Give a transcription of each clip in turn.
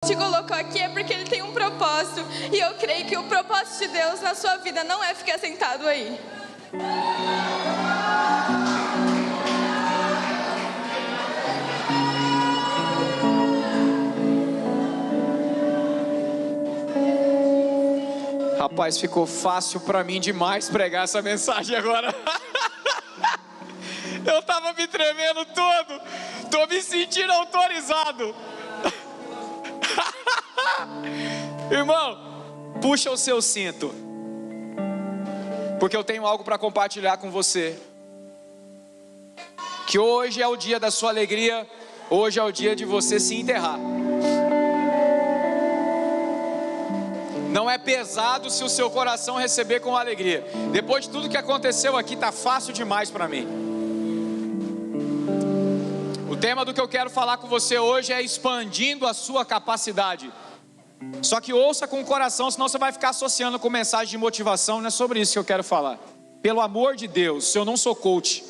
te colocou aqui é porque Ele tem um propósito. E eu creio que o propósito de Deus na sua vida não é ficar sentado aí. Rapaz, ficou fácil para mim demais pregar essa mensagem agora. Eu tava me tremendo todo. Tô me sentindo autorizado. Irmão, puxa o seu cinto, porque eu tenho algo para compartilhar com você. Que hoje é o dia da sua alegria. Hoje é o dia de você se enterrar. Não é pesado se o seu coração receber com alegria. Depois de tudo que aconteceu aqui, tá fácil demais para mim. O tema do que eu quero falar com você hoje é expandindo a sua capacidade. Só que ouça com o coração, senão você vai ficar associando com mensagem de motivação. Não é sobre isso que eu quero falar. Pelo amor de Deus, eu não sou coach.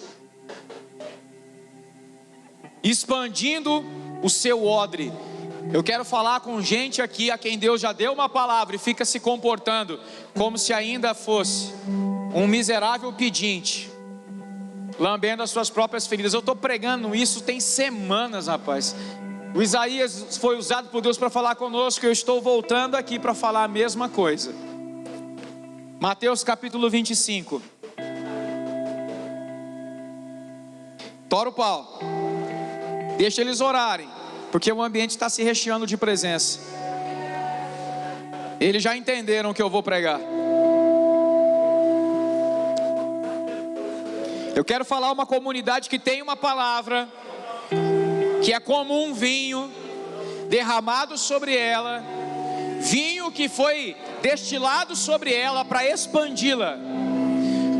Expandindo o seu odre. Eu quero falar com gente aqui a quem Deus já deu uma palavra e fica se comportando como se ainda fosse um miserável pedinte, lambendo as suas próprias feridas. Eu estou pregando isso tem semanas, rapaz. O Isaías foi usado por Deus para falar conosco. Eu estou voltando aqui para falar a mesma coisa. Mateus capítulo 25. Tora o pau. Deixa eles orarem, porque o ambiente está se recheando de presença. Eles já entenderam o que eu vou pregar. Eu quero falar uma comunidade que tem uma palavra, que é como um vinho derramado sobre ela, vinho que foi destilado sobre ela para expandi-la,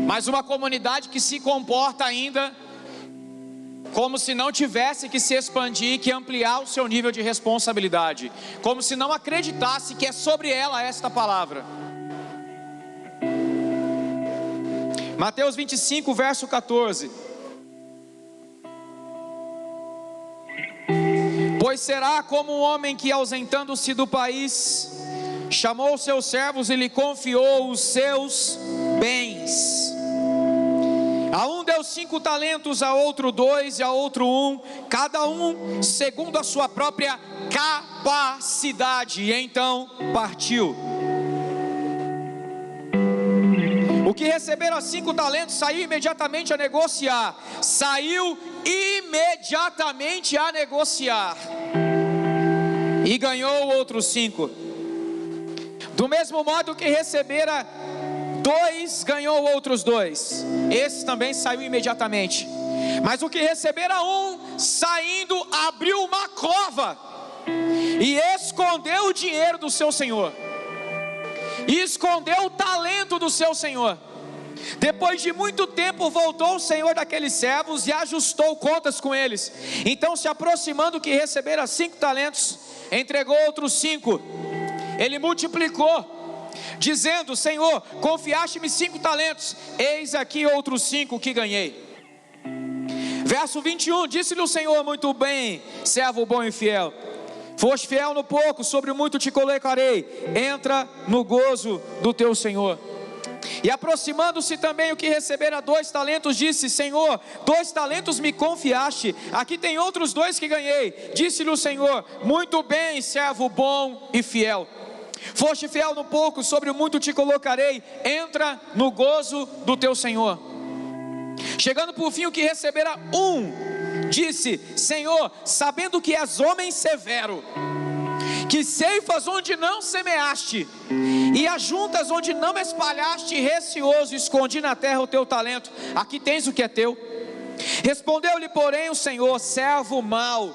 mas uma comunidade que se comporta ainda como se não tivesse que se expandir, que ampliar o seu nível de responsabilidade, como se não acreditasse que é sobre ela esta palavra. Mateus 25, verso 14. Pois será como um homem que, ausentando-se do país, chamou os seus servos e lhe confiou os seus bens. A um deu 5 talentos, a outro 2 e a outro 1, cada um segundo a sua própria capacidade, e então partiu. O que receberam os 5 talentos saiu imediatamente a negociar. E ganhou outros 5. Do mesmo modo que recebera 2, ganhou outros 2. Esse também saiu imediatamente. Mas o que recebera 1, saindo, abriu uma cova e escondeu o dinheiro do seu senhor, e escondeu o talento do seu senhor. Depois de muito tempo voltou o senhor daqueles servos e ajustou contas com eles. Então, se aproximando do que recebera 5 talentos, entregou outros 5. Ele multiplicou, dizendo: Senhor, confiaste-me 5 talentos, eis aqui outros 5 que ganhei. Verso 21, disse-lhe o Senhor: muito bem, servo bom e fiel, foste fiel no pouco, sobre o muito te colocarei, entra no gozo do teu Senhor. E aproximando-se também o que recebera 2 talentos, disse: Senhor, 2 talentos me confiaste, aqui tem outros 2 que ganhei. Disse-lhe o Senhor: muito bem, servo bom e fiel, foste fiel no pouco, sobre o muito te colocarei, entra no gozo do teu Senhor. Chegando por fim o que recebera 1, disse: Senhor, sabendo que és homem severo, que ceifas onde não semeaste, e ajuntas onde não espalhaste, receoso, escondi na terra o teu talento, aqui tens o que é teu. Respondeu-lhe, porém, o Senhor: servo mau,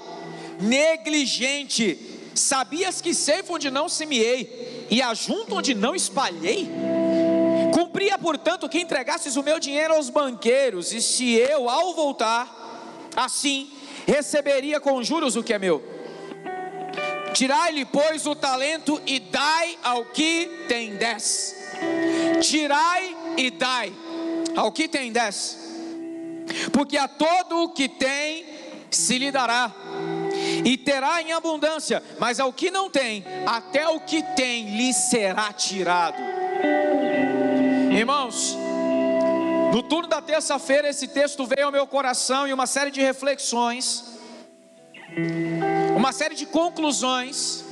negligente, sabias que ceifo onde não semeei, e ajunto onde não espalhei? Cumpria, portanto, que entregasses o meu dinheiro aos banqueiros, e se eu, ao voltar, assim, receberia com juros o que é meu. Tirai-lhe, pois, o talento e dai ao que tem 10. Tirai e dai ao que tem 10. Porque a todo o que tem se lhe dará, e terá em abundância, mas ao que não tem, até o que tem lhe será tirado. Irmãos, no turno da terça-feira esse texto veio ao meu coração e uma série de reflexões, uma série de conclusões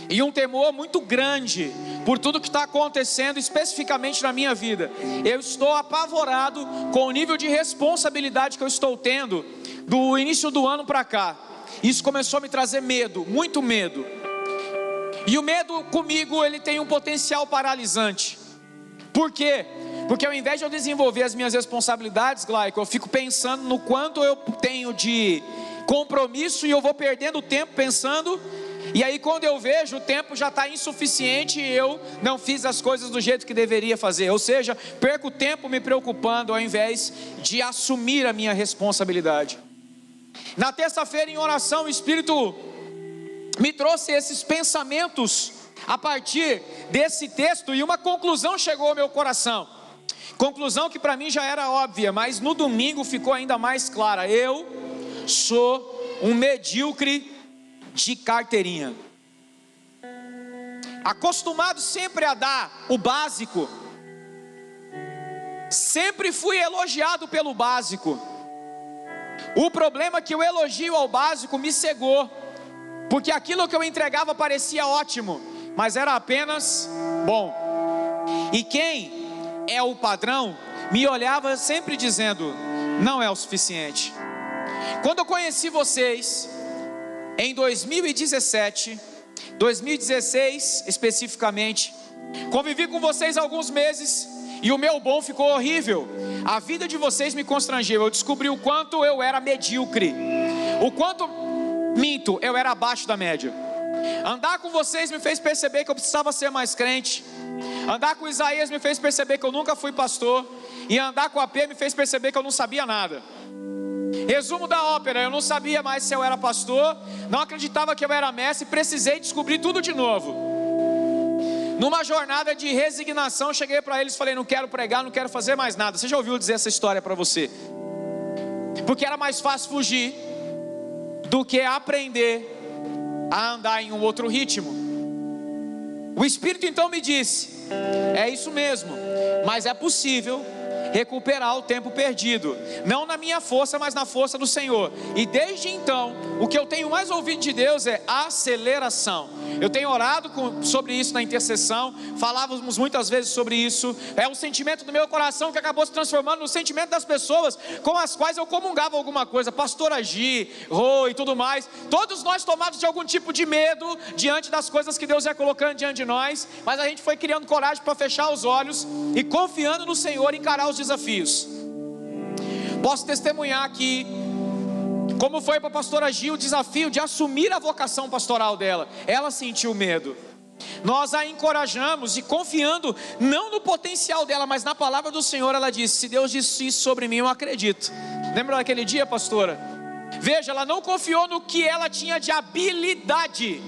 e um temor muito grande por tudo que está acontecendo especificamente na minha vida. Eu estou apavorado com o nível de responsabilidade que eu estou tendo do início do ano para cá. Isso começou a me trazer medo, muito medo. E o medo comigo, ele tem um potencial paralisante. Por quê? Porque ao invés de eu desenvolver as minhas responsabilidades, Glaico, eu fico pensando no quanto eu tenho de compromisso e eu vou perdendo tempo pensando. E aí quando eu vejo, o tempo já está insuficiente e eu não fiz as coisas do jeito que deveria fazer. Ou seja, perco tempo me preocupando ao invés de assumir a minha responsabilidade. Na terça-feira em oração, o Espírito me trouxe esses pensamentos a partir desse texto e uma conclusão chegou ao meu coração. Conclusão que para mim já era óbvia, mas no domingo ficou ainda mais clara. Eu sou um medíocre de carteirinha, acostumado sempre a dar o básico, sempre fui elogiado pelo básico. O problema é que o elogio ao básico me cegou, porque aquilo que eu entregava parecia ótimo, mas era apenas bom. E quem é o padrão me olhava sempre dizendo: não é o suficiente. Quando eu conheci vocês em 2017, 2016 especificamente, convivi com vocês alguns meses e o meu bom ficou horrível. A vida de vocês me constrangeu. Eu descobri o quanto eu era medíocre, o quanto, eu era abaixo da média. Andar com vocês me fez perceber que eu precisava ser mais crente. Andar com Isaías me fez perceber que eu nunca fui pastor. E andar com a AP me fez perceber que eu não sabia nada. Resumo da ópera: eu não sabia mais se eu era pastor, não acreditava que eu era mestre, precisei descobrir tudo de novo. Numa jornada de resignação, cheguei para eles e falei: não quero pregar, não quero fazer mais nada. Você já ouviu dizer essa história para você? Porque era mais fácil fugir do que aprender a andar em um outro ritmo. O Espírito então me disse: é isso mesmo, mas é possível recuperar o tempo perdido, não na minha força, mas na força do Senhor. E desde então, o que eu tenho mais ouvido de Deus é aceleração. Eu tenho orado sobre isso na intercessão, falávamos muitas vezes sobre isso. É um sentimento do meu coração que acabou se transformando no sentimento das pessoas com as quais eu comungava alguma coisa. Pastor Agi, Rô e tudo mais. Todos nós tomados de algum tipo de medo diante das coisas que Deus ia colocando diante de nós, mas a gente foi criando coragem para fechar os olhos e confiando no Senhor encarar os desafios. Posso testemunhar aqui como foi para a pastora Gil o desafio de assumir a vocação pastoral dela. Ela sentiu medo. Nós a encorajamos e confiando não no potencial dela, mas na palavra do Senhor, ela disse: se Deus disse isso sobre mim, eu acredito. Lembra daquele dia, pastora? Veja, ela não confiou no que ela tinha de habilidade,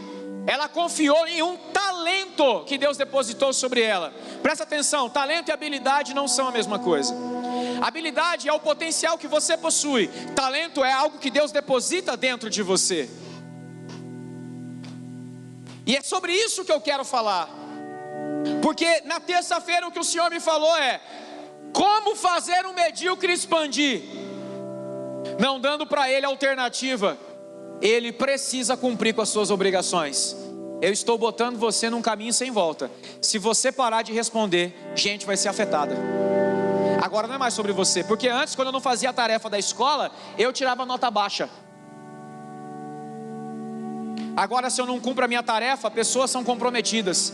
ela confiou em um talento que Deus depositou sobre ela. Presta atenção, talento e habilidade não são a mesma coisa. Habilidade é o potencial que você possui. Talento é algo que Deus deposita dentro de você. E é sobre isso que eu quero falar. Porque na terça-feira o que o Senhor me falou é: como fazer um medíocre expandir? Não dando para ele alternativa. Ele precisa cumprir com as suas obrigações. Eu estou botando você num caminho sem volta. Se você parar de responder, gente vai ser afetada. Agora não é mais sobre você, porque antes, quando eu não fazia a tarefa da escola, eu tirava nota baixa. Agora, se eu não cumpro a minha tarefa, pessoas são comprometidas.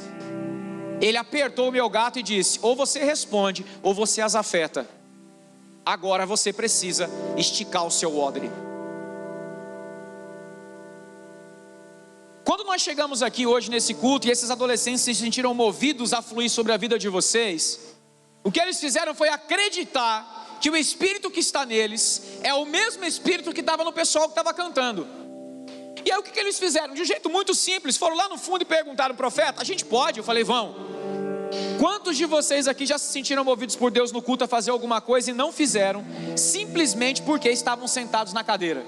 Ele apertou o meu gato e disse: ou você responde, ou você as afeta. Agora você precisa esticar o seu odre. Quando nós chegamos aqui hoje nesse culto e esses adolescentes se sentiram movidos a fluir sobre a vida de vocês, o que eles fizeram foi acreditar que o Espírito que está neles é o mesmo Espírito que estava no pessoal que estava cantando. E aí o que eles fizeram? De um jeito muito simples, foram lá no fundo e perguntaram: profeta, a gente pode? Eu falei: vão. Quantos de vocês aqui já se sentiram movidos por Deus no culto a fazer alguma coisa e não fizeram, simplesmente porque estavam sentados na cadeira?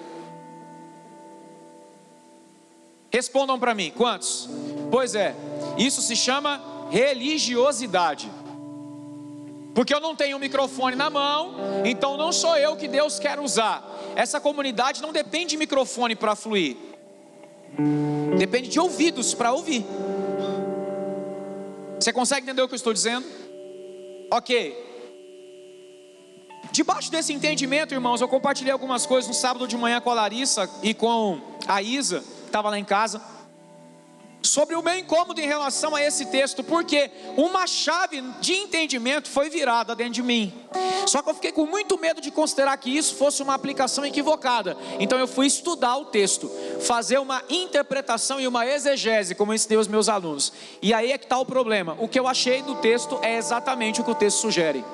Respondam para mim, quantos? Pois é, isso se chama religiosidade. Porque eu não tenho um microfone na mão, então não sou eu que Deus quer usar. Essa comunidade não depende de microfone para fluir, depende de ouvidos para ouvir. Você consegue entender o que eu estou dizendo? Ok. Debaixo desse entendimento, irmãos, eu compartilhei algumas coisas no sábado de manhã com a Larissa e com a Isa, que estava lá em casa, sobre o meu incômodo em relação a esse texto, porque uma chave de entendimento foi virada dentro de mim. Só que eu fiquei com muito medo de considerar que isso fosse uma aplicação equivocada. Então eu fui estudar o texto, fazer uma interpretação e uma exegese, como eu ensinei aos meus alunos. E aí é que está o problema. O que eu achei do texto é exatamente o que o texto sugere.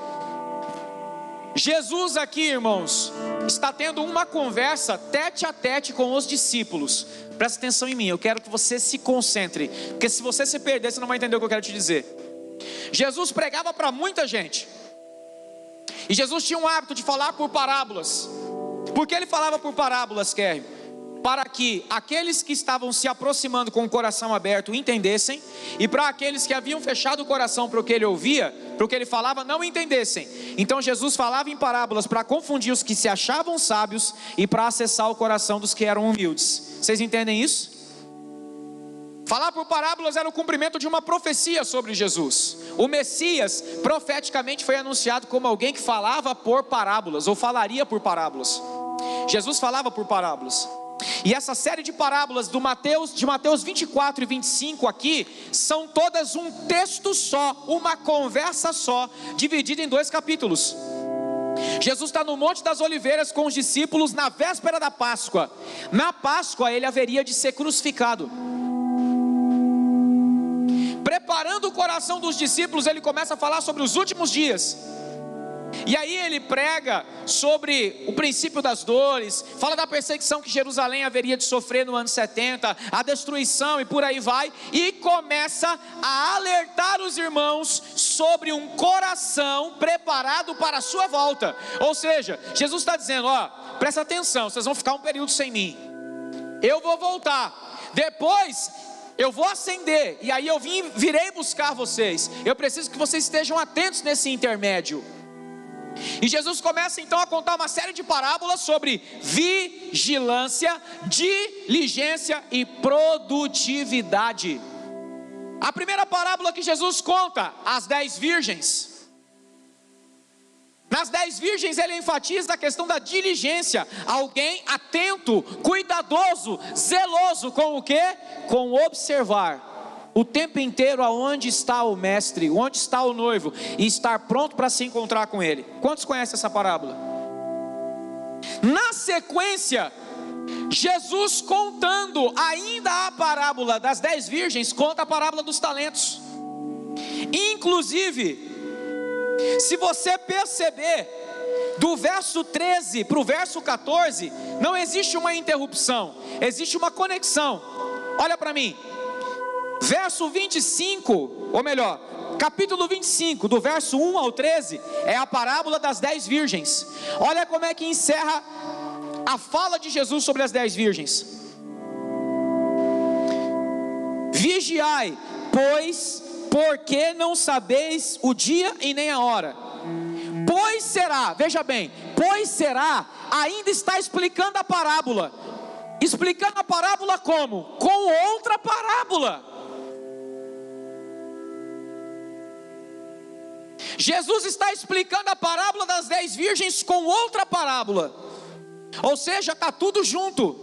Jesus aqui, irmãos, está tendo uma conversa tete a tete com os discípulos. Presta atenção em mim, eu quero que você se concentre, porque se você se perder, você não vai entender o que eu quero te dizer. Jesus pregava para muita gente, e Jesus tinha um hábito de falar por parábolas. Por que ele falava por parábolas, Kerry? Para que aqueles que estavam se aproximando com o coração aberto entendessem, e para aqueles que haviam fechado o coração para o que ele ouvia, para o que ele falava, não entendessem. Então Jesus falava em parábolas para confundir os que se achavam sábios e para acessar o coração dos que eram humildes. Vocês entendem isso? Falar por parábolas era o cumprimento de uma profecia sobre Jesus. O Messias profeticamente foi anunciado como alguém que falava por parábolas, ou falaria por parábolas. Jesus falava por parábolas. E essa série de parábolas de Mateus 24 e 25 aqui, são todas um texto só, uma conversa só, dividida em 2 capítulos. Jesus está no Monte das Oliveiras com os discípulos na véspera da Páscoa. Na Páscoa ele haveria de ser crucificado. Preparando o coração dos discípulos, ele começa a falar sobre os últimos dias. E aí ele prega sobre o princípio das dores, fala da perseguição que Jerusalém haveria de sofrer no ano 70, a destruição e por aí vai, e começa a alertar os irmãos sobre um coração preparado para a sua volta. Ou seja, Jesus está dizendo, ó, presta atenção, vocês vão ficar um período sem mim, eu vou voltar, depois eu vou ascender, e aí eu virei buscar vocês. Eu preciso que vocês estejam atentos nesse intermédio. E Jesus começa então a contar uma série de parábolas sobre vigilância, diligência e produtividade. A primeira parábola que Jesus conta, as 10 virgens. Nas 10 virgens ele enfatiza a questão da diligência. Alguém atento, cuidadoso, zeloso com o quê? Com observar o tempo inteiro aonde está o mestre, onde está o noivo, e estar pronto para se encontrar com ele. Quantos conhecem essa parábola? Na sequência, Jesus contando ainda a parábola das 10 virgens, conta a parábola dos talentos. Inclusive, se você perceber, do verso 13 para o verso 14, não existe uma interrupção, existe uma conexão. Olha para mim. Verso 25, ou melhor, capítulo 25, do verso 1 ao 13, é a parábola das 10 virgens. Olha como é que encerra a fala de Jesus sobre as 10 virgens. Vigiai, pois, porque não sabeis o dia e nem a hora. Pois será, veja bem, pois será, ainda está explicando a parábola. Explicando a parábola como? Com outra parábola. Jesus está explicando a parábola das 10 virgens com outra parábola. Ou seja, está tudo junto,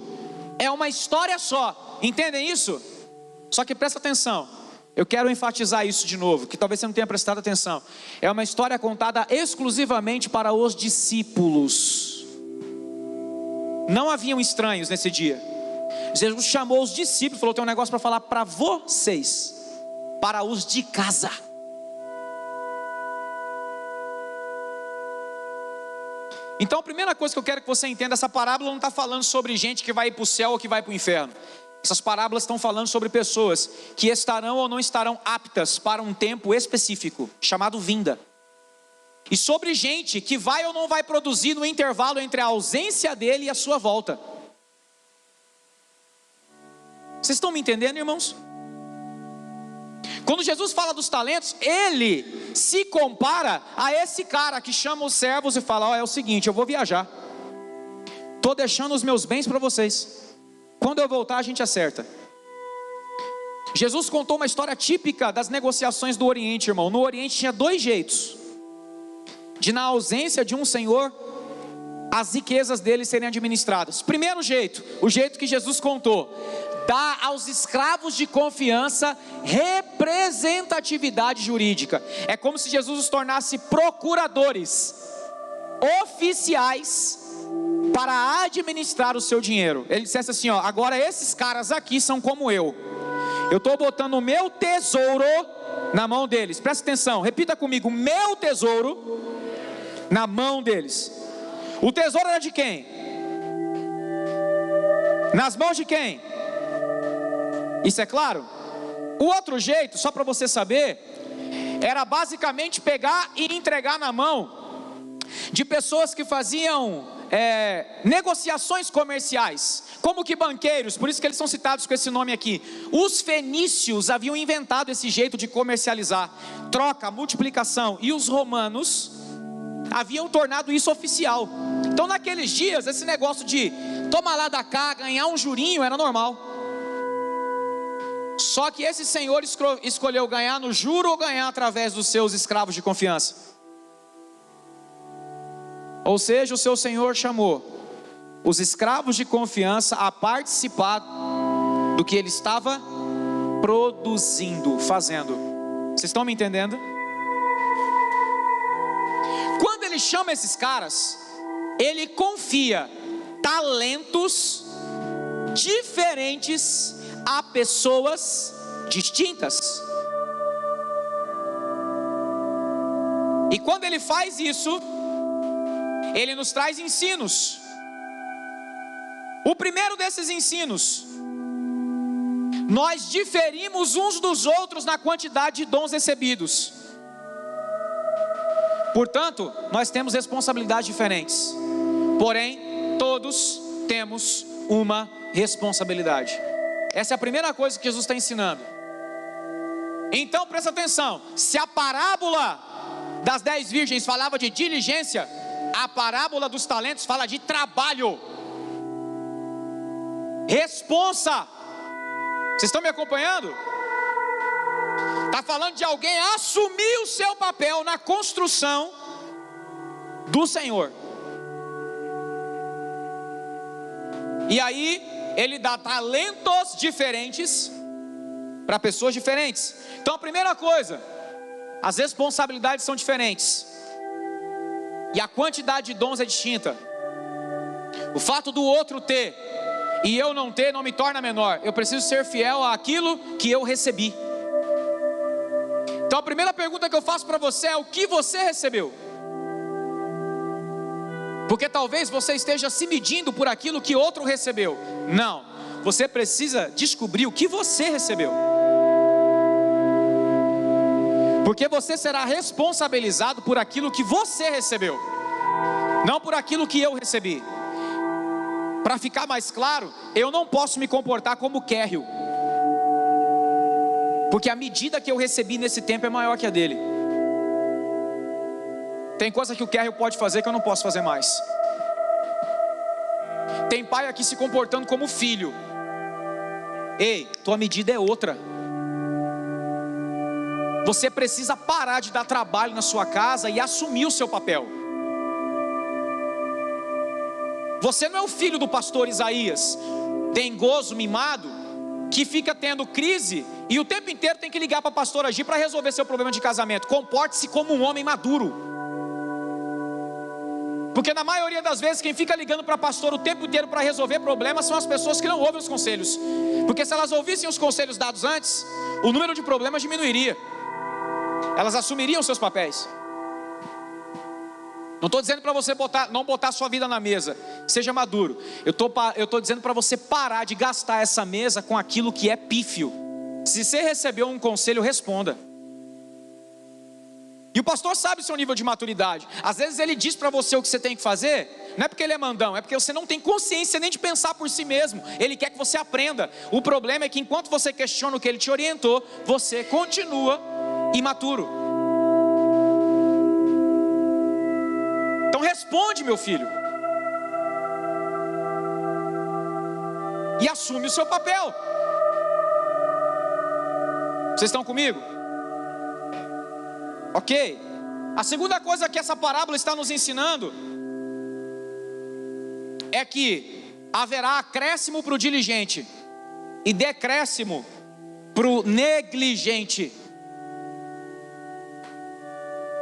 é uma história só. Entendem isso? Só que presta atenção, eu quero enfatizar isso de novo, que talvez você não tenha prestado atenção. É uma história contada exclusivamente para os discípulos. Não haviam estranhos nesse dia. Jesus chamou os discípulos e falou, tem um negócio para falar para vocês, para os de casa. Então a primeira coisa que eu quero que você entenda, essa parábola não está falando sobre gente que vai ir para o céu ou que vai para o inferno. Essas parábolas estão falando sobre pessoas que estarão ou não estarão aptas para um tempo específico, chamado vinda. E sobre gente que vai ou não vai produzir no intervalo entre a ausência dele e a sua volta. Vocês estão me entendendo, irmãos? Quando Jesus fala dos talentos, ele se compara a esse cara que chama os servos e fala: ó, é o seguinte, eu vou viajar, estou deixando os meus bens para vocês, quando eu voltar a gente acerta. Jesus contou uma história típica das negociações do Oriente, irmão. No Oriente tinha dois jeitos de, na ausência de um senhor, as riquezas dele serem administradas. Primeiro jeito, o jeito que Jesus contou: dá aos escravos de confiança representatividade jurídica. É como se Jesus os tornasse procuradores oficiais para administrar o seu dinheiro. Ele dissesse assim: ó, agora esses caras aqui são como eu estou botando o meu tesouro na mão deles. Presta atenção, repita comigo: meu tesouro na mão deles. O tesouro era de quem? Nas mãos de quem? Isso é claro? O outro jeito, só para você saber, era basicamente pegar e entregar na mão de pessoas que faziam negociações comerciais, como que banqueiros, por isso que eles são citados com esse nome aqui. Os fenícios haviam inventado esse jeito de comercializar, troca, multiplicação, e os romanos haviam tornado isso oficial. Então naqueles dias, esse negócio de toma lá da cá, ganhar um jurinho era normal. Só que esse senhor escolheu ganhar no juro ou ganhar através dos seus escravos de confiança. Ou seja, o seu senhor chamou os escravos de confiança a participar do que ele estava produzindo, fazendo. Vocês estão me entendendo? Quando ele chama esses caras, ele confia talentos diferentes a pessoas distintas. E quando ele faz isso, ele nos traz ensinos. O primeiro desses ensinos: nós diferimos uns dos outros na quantidade de dons recebidos. Portanto, nós temos responsabilidades diferentes, porém, todos temos uma responsabilidade. Essa é a primeira coisa que Jesus está ensinando. Então presta atenção: se a parábola das 10 virgens falava de diligência, a parábola dos talentos fala de trabalho, responsa. Vocês estão me acompanhando? Está falando de alguém assumir o seu papel na construção do Senhor. E aí ele dá talentos diferentes para pessoas diferentes. Então a primeira coisa, as responsabilidades são diferentes e a quantidade de dons é distinta. O fato do outro ter e eu não ter não me torna menor. Eu preciso ser fiel àquilo que eu recebi. Então a primeira pergunta que eu faço para você é: o que você recebeu? Porque talvez você esteja se medindo por aquilo que outro recebeu. Não, você precisa descobrir o que você recebeu, porque você será responsabilizado por aquilo que você recebeu, não por aquilo que eu recebi. Para ficar mais claro, eu não posso me comportar como Kérrio, porque a medida que eu recebi nesse tempo é maior que a dele. Tem coisa que o Kérrio pode fazer que eu não posso fazer mais. Tem pai aqui se comportando como filho. Ei, tua medida é outra. Você precisa parar de dar trabalho na sua casa e assumir o seu papel. Você não é o filho do pastor Isaías, dengoso, mimado, que fica tendo crise e o tempo inteiro tem que ligar para a pastora Gi para resolver seu problema de casamento. Comporte-se como um homem maduro. Porque na maioria das vezes quem fica ligando para a pastora o tempo inteiro para resolver problemas são as pessoas que não ouvem os conselhos. Porque se elas ouvissem os conselhos dados antes, o número de problemas diminuiria. Elas assumiriam seus papéis. Não estou dizendo para você não botar sua vida na mesa. Seja maduro. Eu estou dizendo para você parar de gastar essa mesa com aquilo que é pífio. Se você recebeu um conselho, responda. E o pastor sabe o seu nível de maturidade. Às vezes ele diz para você o que você tem que fazer, não é porque ele é mandão, é porque você não tem consciência nem de pensar por si mesmo. Ele quer que você aprenda. O problema é que enquanto você questiona o que ele te orientou, você continua imaturo. Então responde, meu filho, e assume o seu papel. Vocês estão comigo? Ok. A segunda coisa que essa parábola está nos ensinando é que haverá acréscimo para o diligente e decréscimo para o negligente.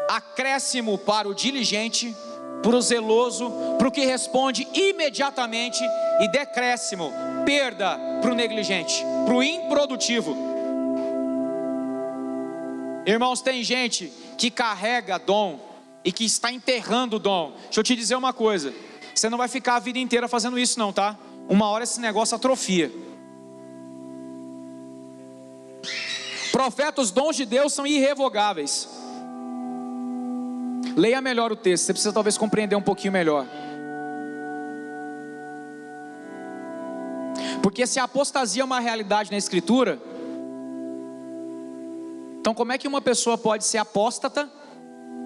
Acréscimo para o diligente, para o zeloso, para o que responde imediatamente, e decréscimo, perda para o negligente, para o improdutivo. Irmãos, tem gente que carrega dom e que está enterrando o dom. Deixa eu te dizer uma coisa, você não vai ficar a vida inteira fazendo isso não, tá? Uma hora esse negócio atrofia. Profeta, os dons de Deus são irrevogáveis. Leia melhor o texto, você precisa talvez compreender um pouquinho melhor. Porque se a apostasia é uma realidade na Escritura, então como é que uma pessoa pode ser apóstata,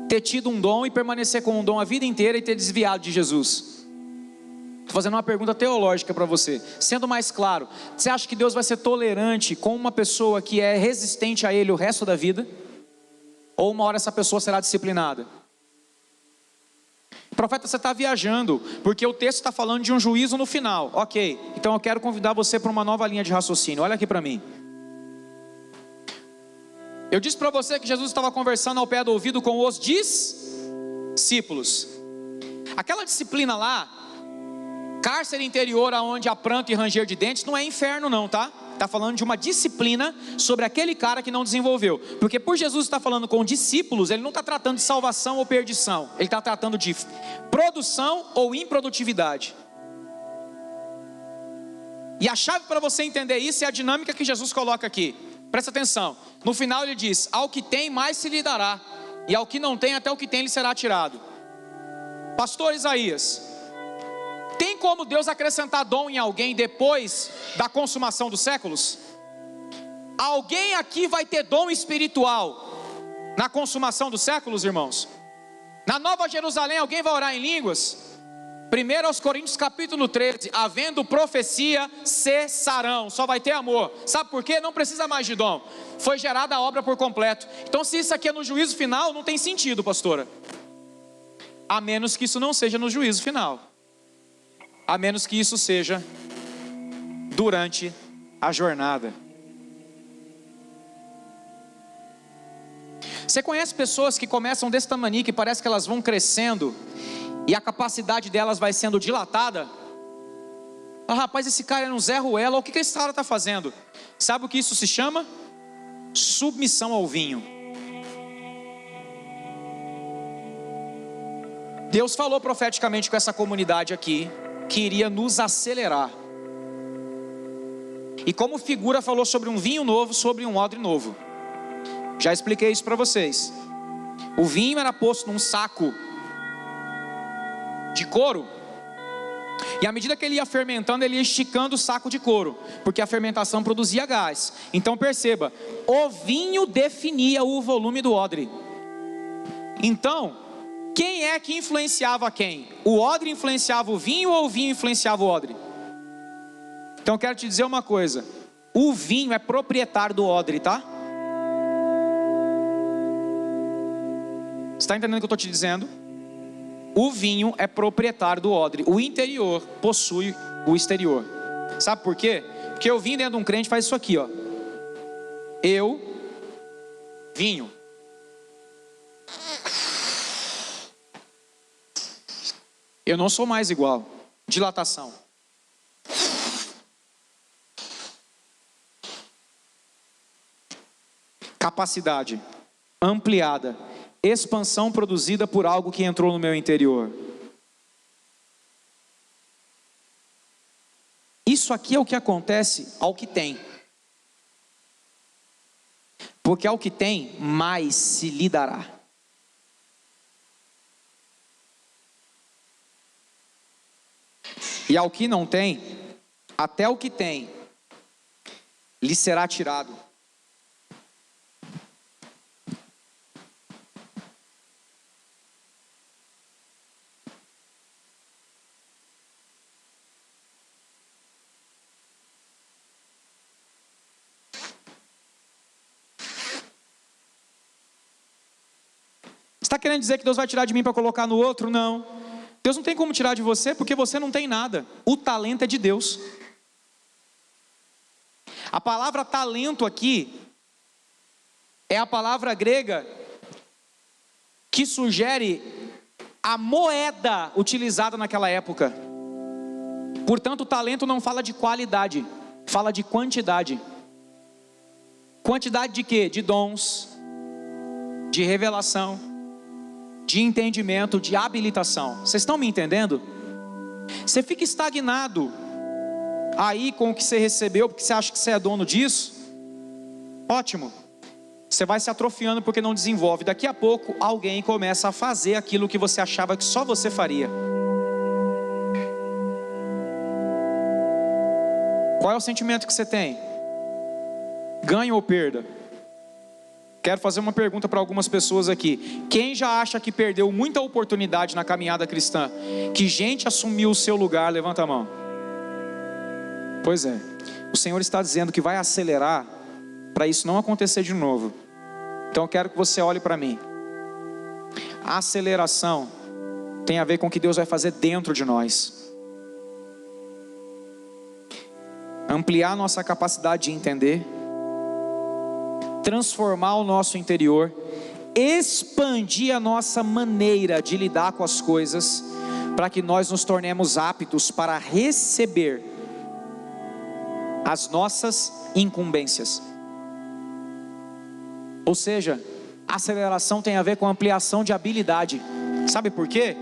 ter tido um dom e permanecer com um dom a vida inteira e ter desviado de Jesus? Estou fazendo uma pergunta teológica para você. Sendo mais claro, você acha que Deus vai ser tolerante com uma pessoa que é resistente a Ele o resto da vida? Ou uma hora essa pessoa será disciplinada? Profeta, você está viajando, porque o texto está falando de um juízo no final. Ok, então eu quero convidar você para uma nova linha de raciocínio. Olha aqui para mim. Eu disse para você que Jesus estava conversando ao pé do ouvido com os discípulos. Aquela disciplina lá, cárcere interior onde há pranto e ranger de dentes, não é inferno não, tá? Está falando de uma disciplina sobre aquele cara que não desenvolveu. Porque por Jesus estar falando com discípulos, ele não está tratando de salvação ou perdição. Ele está tratando de produção ou improdutividade. E a chave para você entender isso é a dinâmica que Jesus coloca aqui. Presta atenção. No final ele diz: ao que tem mais se lhe dará, e ao que não tem até o que tem lhe será tirado. Pastor Isaías, tem como Deus acrescentar dom em alguém depois da consumação dos séculos? Alguém aqui vai ter dom espiritual na consumação dos séculos, irmãos? Na Nova Jerusalém alguém vai orar em línguas? 1 aos Coríntios capítulo 13, havendo profecia, cessarão, só vai ter amor. Sabe por quê? Não precisa mais de dom, foi gerada a obra por completo. Então se isso aqui é no juízo final, não tem sentido, pastora. A menos que isso não seja no juízo final. A menos que isso seja durante a jornada. Você conhece pessoas que começam desse tamanho, que parece que elas vão crescendo e a capacidade delas vai sendo dilatada? Ah, rapaz, esse cara é um Zé Ruela, o que esse cara está fazendo? Sabe o que isso se chama? Submissão ao vinho. Deus falou profeticamente com essa comunidade aqui que iria nos acelerar. E como figura falou sobre um vinho novo, sobre um odre novo. Já expliquei isso para vocês. O vinho era posto num saco de couro, e à medida que ele ia fermentando, ele ia esticando o saco de couro, porque a fermentação produzia gás. Então perceba, o vinho definia o volume do odre. Então, quem é que influenciava quem? O odre influenciava o vinho ou o vinho influenciava o odre? Então eu quero te dizer uma coisa, o vinho é proprietário do odre, tá? Você está entendendo o que eu estou te dizendo? O vinho é proprietário do odre. O interior possui o exterior. Sabe por quê? Porque o vinho dentro de um crente faz isso aqui, ó. Eu, vinho. Eu não sou mais igual. Dilatação. Capacidade ampliada. Expansão produzida por algo que entrou no meu interior. Isso aqui é o que acontece ao que tem. Porque ao que tem, mais se lhe dará. E ao que não tem, até o que tem, lhe será tirado. Você está querendo dizer que Deus vai tirar de mim para colocar no outro? Não. Deus não tem como tirar de você, porque você não tem nada. O talento é de Deus. A palavra talento aqui é a palavra grega que sugere a moeda utilizada naquela época. Portanto, o talento não fala de qualidade, fala de quantidade. Quantidade de quê? De dons, de revelação, de entendimento, de habilitação. Vocês estão me entendendo? Você fica estagnado aí com o que você recebeu, porque você acha que você é dono disso. Ótimo. Você vai se atrofiando porque não desenvolve. Daqui a pouco alguém começa a fazer aquilo que você achava que só você faria. Qual é o sentimento que você tem? Ganho ou perda? Quero fazer uma pergunta para algumas pessoas aqui. Quem já acha que perdeu muita oportunidade na caminhada cristã? Que gente assumiu o seu lugar? Levanta a mão. Pois é. O Senhor está dizendo que vai acelerar para isso não acontecer de novo. Então eu quero que você olhe para mim. A aceleração tem a ver com o que Deus vai fazer dentro de nós. Ampliar nossa capacidade de entender, transformar o nosso interior, expandir a nossa maneira de lidar com as coisas, para que nós nos tornemos aptos para receber as nossas incumbências. Ou seja, aceleração tem a ver com ampliação de habilidade. Sabe por quê?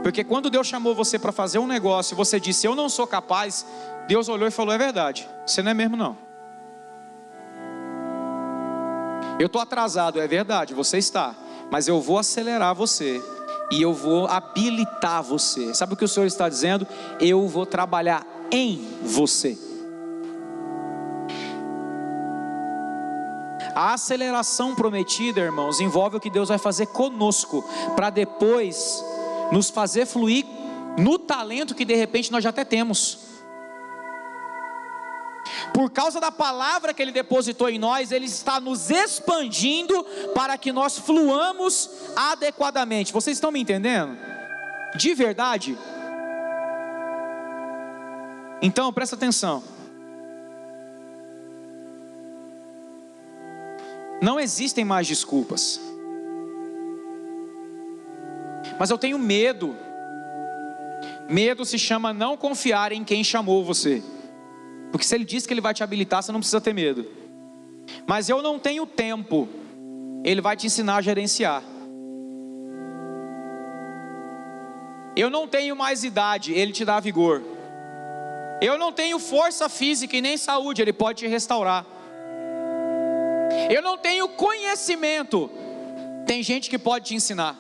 Porque quando Deus chamou você para fazer um negócio e você disse, eu não sou capaz, Deus olhou e falou, é verdade, você não é mesmo não. Eu estou atrasado, é verdade, você está, mas eu vou acelerar você e eu vou habilitar você. Sabe o que o Senhor está dizendo? Eu vou trabalhar em você. A aceleração prometida, irmãos, envolve o que Deus vai fazer conosco, para depois nos fazer fluir no talento que de repente nós já até temos. Por causa da palavra que Ele depositou em nós, Ele está nos expandindo para que nós fluamos adequadamente. Vocês estão me entendendo? De verdade? Então, presta atenção. Não existem mais desculpas. Mas eu tenho medo. Medo se chama não confiar em quem chamou você. Porque se Ele diz que Ele vai te habilitar, você não precisa ter medo. Mas eu não tenho tempo. Ele vai te ensinar a gerenciar. Eu não tenho mais idade, Ele te dá vigor. Eu não tenho força física e nem saúde, Ele pode te restaurar. Eu não tenho conhecimento, tem gente que pode te ensinar.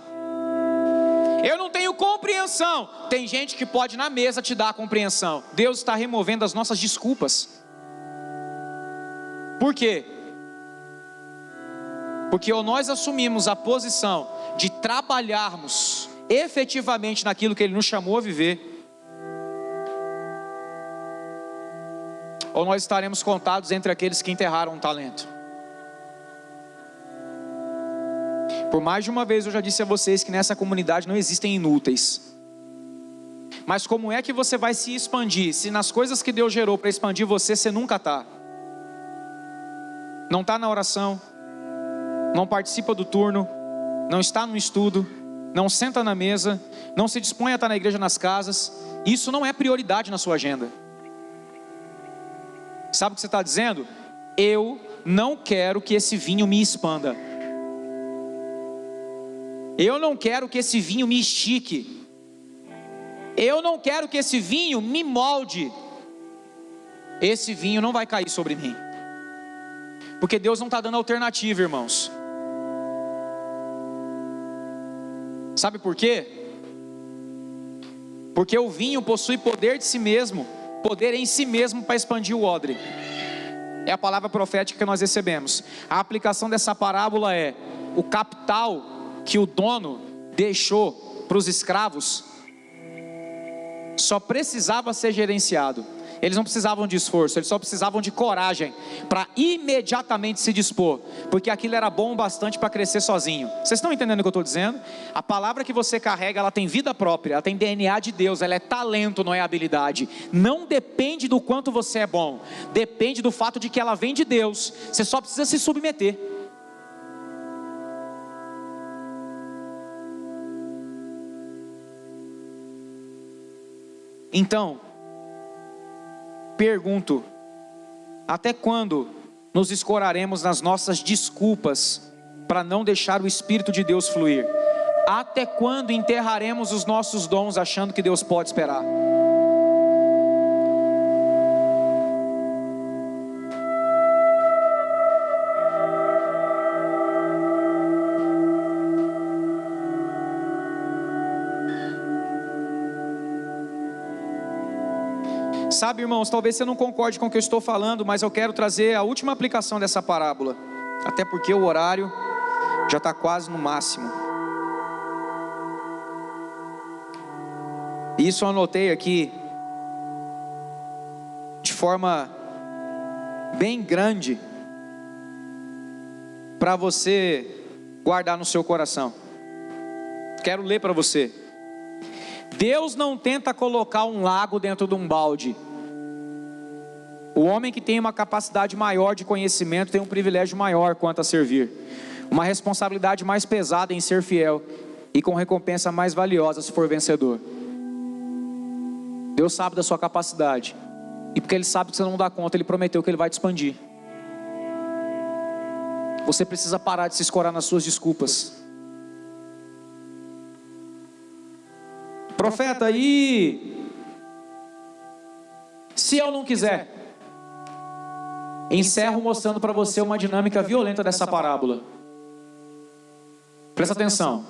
Eu não tenho compreensão, tem gente que pode na mesa te dar a compreensão. Deus está removendo as nossas desculpas. Por quê? Porque ou nós assumimos a posição de trabalharmos efetivamente naquilo que Ele nos chamou a viver, ou nós estaremos contados entre aqueles que enterraram um talento. Por mais de uma vez eu já disse a vocês que nessa comunidade não existem inúteis. Mas como é que você vai se expandir, se nas coisas que Deus gerou para expandir você, você nunca está? Não está na oração, não participa do turno, não está no estudo, não senta na mesa, não se dispõe a estar na igreja nas casas. Isso não é prioridade na sua agenda. Sabe o que você está dizendo? Eu não quero que esse vinho me expanda. Eu não quero que esse vinho me estique. Eu não quero que esse vinho me molde. Esse vinho não vai cair sobre mim. Porque Deus não está dando alternativa, irmãos. Sabe por quê? Porque o vinho possui poder de si mesmo, poder em si mesmo para expandir o odre. É a palavra profética que nós recebemos. A aplicação dessa parábola é: o capital que o dono deixou para os escravos só precisava ser gerenciado. Eles não precisavam de esforço, eles só precisavam de coragem para imediatamente se dispor, porque aquilo era bom o bastante para crescer sozinho. Vocês estão entendendo o que eu estou dizendo? A palavra que você carrega, ela tem vida própria, ela tem DNA de Deus, ela é talento, não é habilidade. Não depende do quanto você é bom, depende do fato de que ela vem de Deus. Você só precisa se submeter. Então, pergunto: até quando nos escoraremos nas nossas desculpas para não deixar o Espírito de Deus fluir? Até quando enterraremos os nossos dons achando que Deus pode esperar? Sabe, irmãos, talvez você não concorde com o que eu estou falando, mas eu quero trazer a última aplicação dessa parábola, até porque o horário já está quase no máximo. Isso eu anotei aqui de forma bem grande para você guardar no seu coração. Quero ler para você. Deus não tenta colocar um lago dentro de um balde. O homem que tem uma capacidade maior de conhecimento tem um privilégio maior quanto a servir, uma responsabilidade mais pesada em ser fiel e com recompensa mais valiosa se for vencedor. Deus sabe da sua capacidade, e porque Ele sabe que você não dá conta, Ele prometeu que Ele vai te expandir. Você precisa parar de se escorar nas suas desculpas. Profeta, e se eu não quiser? Encerro mostrando para você uma dinâmica violenta dessa parábola. Presta atenção.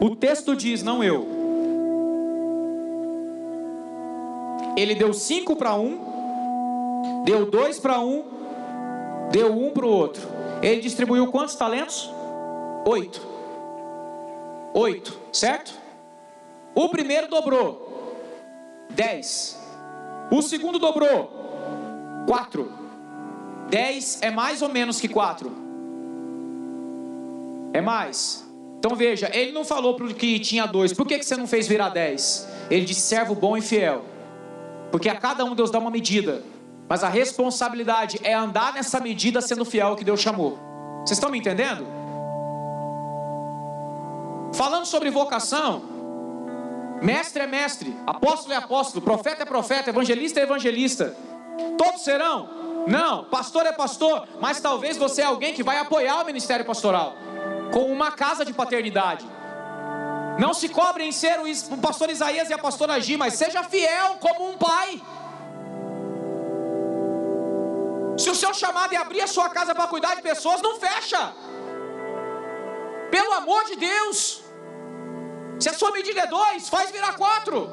O texto diz, não eu. Ele deu 5 para um, deu 2 para um, deu 1 para o outro. Ele distribuiu quantos talentos? 8. 8, certo? O primeiro dobrou 10. O segundo dobrou 4. 10 é mais ou menos que 4? É mais. Então veja, ele não falou para o que tinha 2, por que você não fez virar 10? Ele disse, servo bom e fiel. Porque a cada um Deus dá uma medida, mas a responsabilidade é andar nessa medida sendo fiel ao que Deus chamou. Vocês estão me entendendo? Falando sobre vocação, mestre é mestre, apóstolo é apóstolo, profeta é profeta, evangelista é evangelista. Todos serão? Não. Pastor é pastor, mas talvez você é alguém que vai apoiar o ministério pastoral com uma casa de paternidade. Não se cobre em ser o pastor Isaías e a pastora Gi, mas seja fiel como um pai. Se o seu chamado é abrir a sua casa para cuidar de pessoas, não fecha. Pelo amor de Deus. Se a sua medida é 2, faz virar 4.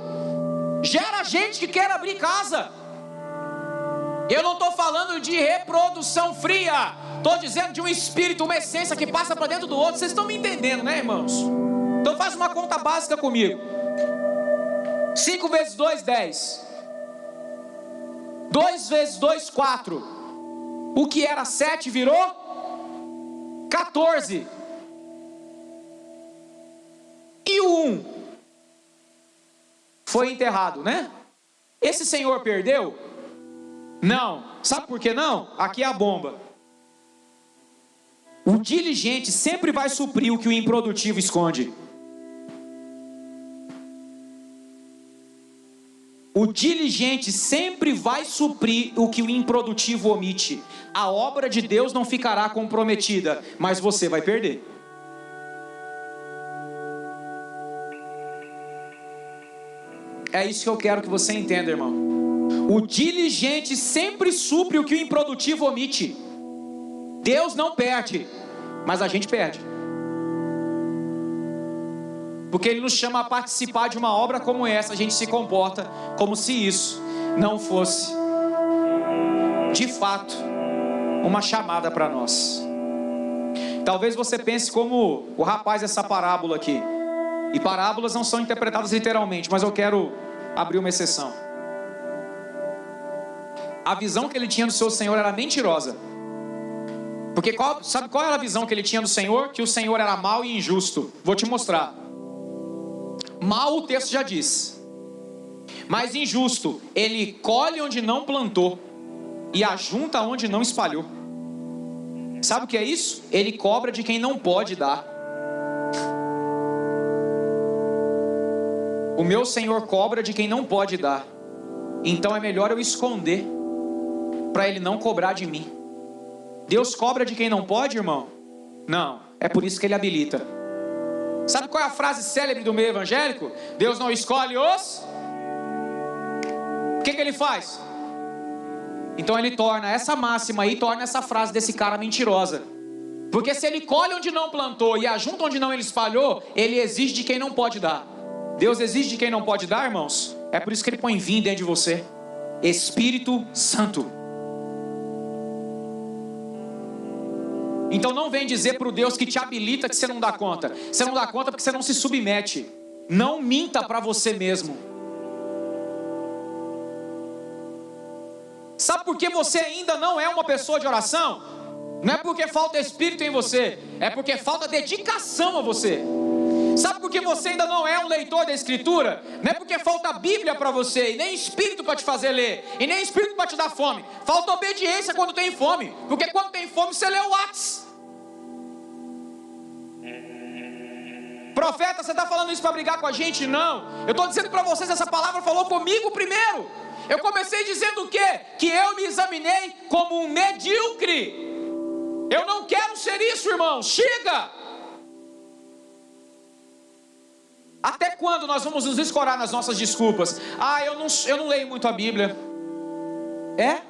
Gera gente que quer abrir casa. Eu não estou falando de reprodução fria. Estou dizendo de um espírito, uma essência que passa para dentro do outro. Vocês estão me entendendo, né, irmãos? Então faz uma conta básica comigo. 5 vezes 2, 10. 2 vezes 2, 4. O que era 7 virou 14. E o 1 foi enterrado, né? Esse senhor perdeu? Não. Sabe por que não? Aqui é a bomba. O diligente sempre vai suprir o que o improdutivo esconde. O diligente sempre vai suprir o que o improdutivo omite. A obra de Deus não ficará comprometida, mas você vai perder. É isso que eu quero que você entenda, irmão. O diligente sempre supre o que o improdutivo omite. Deus não perde, mas a gente perde. porque Ele nos chama a participar de uma obra como essa. A gente se comporta como se isso não fosse, de fato, uma chamada para nós. Talvez você pense como o rapaz dessa parábola aqui. E parábolas não são interpretadas literalmente, mas eu quero abrir uma exceção. A visão que ele tinha do seu Senhor era mentirosa. Porque sabe qual era a visão que ele tinha do Senhor? Que o Senhor era mau e injusto. Vou te mostrar. Mal o texto já diz. Mas injusto, ele colhe onde não plantou e ajunta onde não espalhou. Sabe o que é isso? Ele cobra de quem não pode dar. O meu Senhor cobra de quem não pode dar. Então é melhor eu esconder, para Ele não cobrar de mim. Deus cobra de quem não pode, irmão? Não, é por isso que Ele habilita. Sabe qual é a frase célebre do meio evangélico? Deus não escolhe os... O que Ele faz? Então Ele torna essa máxima aí, torna essa frase desse cara mentirosa. Porque se Ele colhe onde não plantou e ajunta onde não Ele espalhou, Ele exige de quem não pode dar. Deus exige de quem não pode dar, irmãos? É por isso que Ele põe vinho dentro de você. Espírito Santo. Então não vem dizer para o Deus que te habilita que você não dá conta. Você não dá conta porque você não se submete. Não minta para você mesmo. Sabe por que você ainda não é uma pessoa de oração? Não é porque falta espírito em você, é porque falta dedicação a você. Sabe por que você ainda não é um leitor da Escritura? Não é porque falta Bíblia para você, e nem espírito para te fazer ler, e nem espírito para te dar fome. Falta obediência quando tem fome, porque quando tem fome você lê o Whats. Profeta, você está falando isso para brigar com a gente? Não, eu estou dizendo para vocês, essa palavra falou comigo primeiro. Eu comecei dizendo o quê? Que eu me examinei como um medíocre. Eu não quero ser isso, irmão. Chega! Até quando nós vamos nos escorar nas nossas desculpas? Ah, eu não leio muito a Bíblia. É?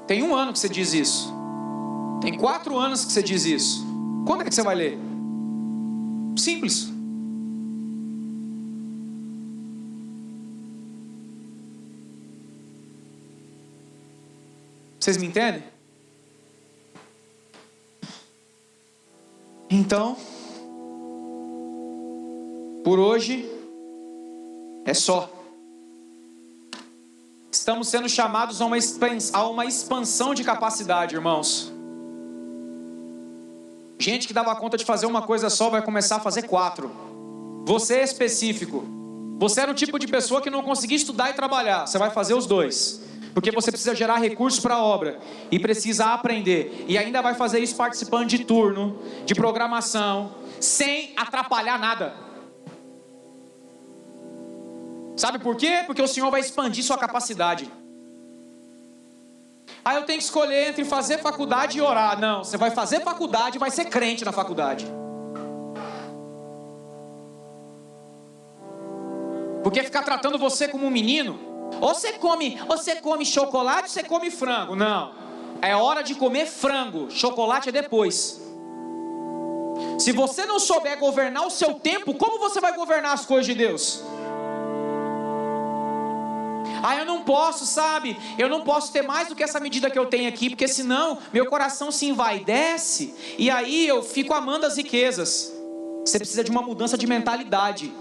Tem 1 ano que você diz isso. Tem 4 anos que você diz isso. Quando é que você vai ler? Simples. Vocês me entendem? Então, por hoje é só. Estamos sendo chamados a uma expansão de capacidade, irmãos. Gente que dava conta de fazer uma coisa só vai começar a fazer 4. Você é específico. Você era o tipo de pessoa que não conseguia estudar e trabalhar. Você vai fazer os 2. Porque você precisa gerar recursos para a obra e precisa aprender. E ainda vai fazer isso participando de turno, de programação, sem atrapalhar nada. Sabe por quê? Porque o Senhor vai expandir sua capacidade. Ah, eu tenho que escolher entre fazer faculdade e orar. Não, você vai fazer faculdade e vai ser crente na faculdade. Porque ficar tratando você como um menino... Ou você come chocolate ou você come frango. Não, é hora de comer frango. Chocolate é depois. Se você não souber governar o seu tempo, como você vai governar as coisas de Deus? Ah, eu não posso, sabe? Eu não posso ter mais do que essa medida que eu tenho aqui, porque senão meu coração se envaidece e aí eu fico amando as riquezas. Você precisa de uma mudança de mentalidade.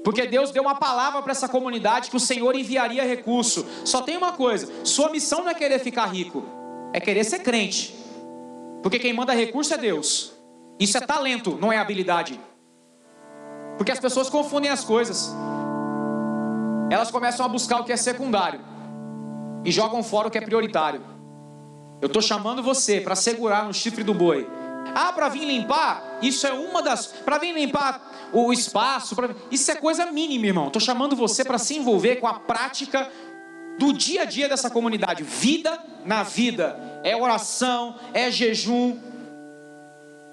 Porque Deus deu uma palavra para essa comunidade que o Senhor enviaria recurso. Só tem uma coisa: sua missão não é querer ficar rico, é querer ser crente. Porque quem manda recurso é Deus. Isso é talento, não é habilidade. Porque as pessoas confundem as coisas. Elas começam a buscar o que é secundário e jogam fora o que é prioritário. Eu estou chamando você para segurar no chifre do boi. Ah, para vir limpar? Isso é uma das... Para vir limpar o espaço, isso é coisa mínima, irmão. Estou chamando você para se envolver com a prática do dia a dia dessa comunidade. Vida na vida. É oração, é jejum.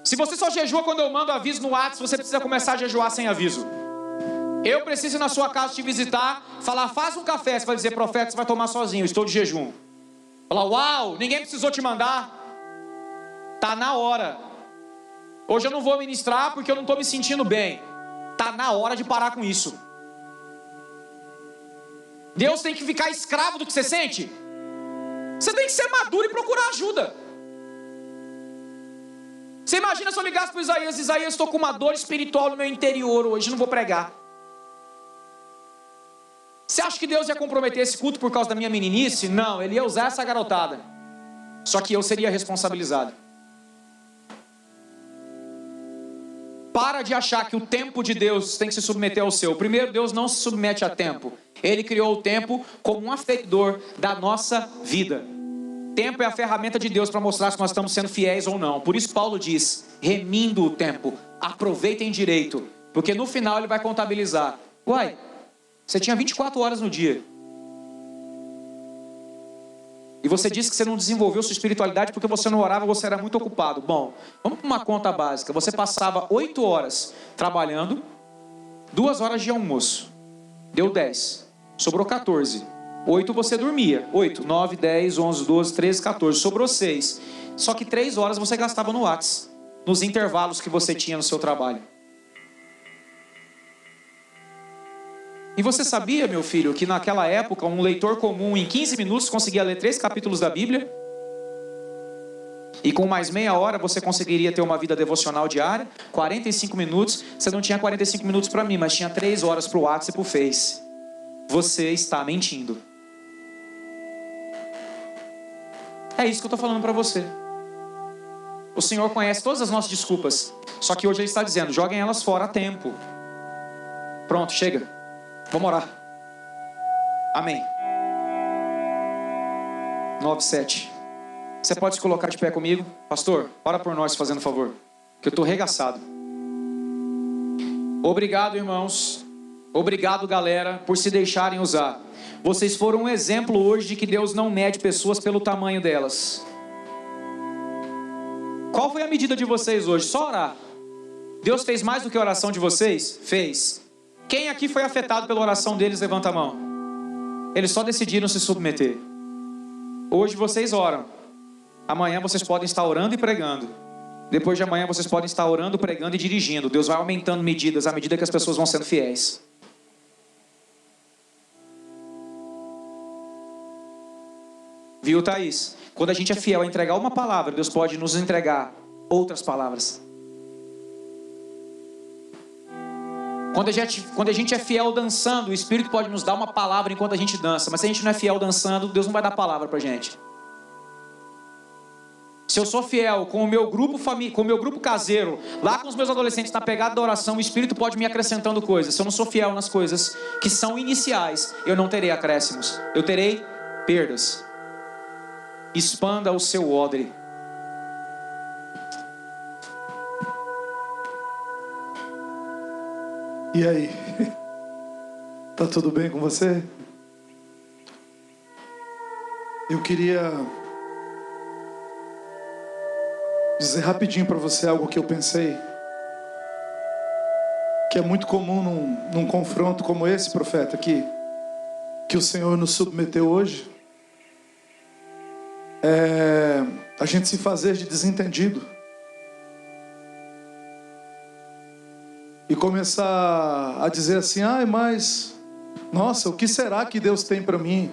Se você só jejua quando eu mando aviso no WhatsApp, você precisa começar a jejuar sem aviso. Eu preciso ir na sua casa te visitar, falar, faz um café. Você vai dizer, profeta, você vai tomar sozinho, eu estou de jejum. Falar, uau, ninguém precisou te mandar. Está na hora. Hoje eu não vou ministrar porque eu não estou me sentindo bem. Está na hora de parar com isso. Deus tem que ficar escravo do que você sente? Você tem que ser maduro e procurar ajuda. Você imagina se eu ligasse para Isaías: Isaías, estou com uma dor espiritual no meu interior hoje, não vou pregar. Você acha que Deus ia comprometer esse culto por causa da minha meninice? Não, Ele ia usar essa garotada. Só que eu seria responsabilizado. Para de achar que o tempo de Deus tem que se submeter ao seu. Primeiro, Deus não se submete a tempo. Ele criou o tempo como um afetador da nossa vida. Tempo é a ferramenta de Deus para mostrar se nós estamos sendo fiéis ou não. Por isso Paulo diz: remindo o tempo, aproveitem direito, porque no final ele vai contabilizar. Uai, você tinha 24 horas no dia. E você disse que você não desenvolveu sua espiritualidade porque você não orava, você era muito ocupado. Bom, vamos para uma conta básica. Você passava 8 horas trabalhando, 2 horas de almoço. Deu 10. Sobrou 14. 8 você dormia. 8, 9, 10, 11, 12, 13, 14. Sobrou 6. Só que 3 horas você gastava no WhatsApp, nos intervalos que você tinha no seu trabalho. E você sabia, meu filho, que naquela época um leitor comum em 15 minutos conseguia ler 3 capítulos da Bíblia? E com mais meia hora você conseguiria ter uma vida devocional diária? 45 minutos, você não tinha 45 minutos para mim, mas tinha 3 horas para o WhatsApp e para o Face. Você está mentindo. É isso que eu estou falando para você. O Senhor conhece todas as nossas desculpas. Só que hoje Ele está dizendo: joguem elas fora a tempo. Pronto, chega. Vamos orar. Amém. 9:7. Você pode se colocar de pé comigo? Pastor, ora por nós, fazendo favor, que eu estou regaçado. Obrigado, irmãos. Obrigado, galera, por se deixarem usar. Vocês foram um exemplo hoje de que Deus não mede pessoas pelo tamanho delas. Qual foi a medida de vocês hoje? Só orar. Deus fez mais do que a oração de vocês? Fez. Quem aqui foi afetado pela oração deles? Levanta a mão. Eles só decidiram se submeter. Hoje vocês oram. Amanhã vocês podem estar orando e pregando. Depois de amanhã vocês podem estar orando, pregando e dirigindo. Deus vai aumentando medidas à medida que as pessoas vão sendo fiéis. Viu, Thaís? Quando a gente é fiel a entregar uma palavra, Deus pode nos entregar outras palavras. Quando a gente é fiel dançando, o Espírito pode nos dar uma palavra enquanto a gente dança. Mas se a gente não é fiel dançando, Deus não vai dar palavra pra gente. Se eu sou fiel com o meu grupo caseiro, lá com os meus adolescentes na pegada da oração, o Espírito pode me acrescentando coisas. Se eu não sou fiel nas coisas que são iniciais, eu não terei acréscimos. Eu terei perdas. Expanda o seu odre. E aí? Tá tudo bem com você? Eu queria dizer rapidinho para você algo que eu pensei, que é muito comum num confronto como esse, profeta, que o Senhor nos submeteu hoje. A gente se fazer de desentendido e começar a dizer assim: ai, mas nossa, o que será que Deus tem para mim?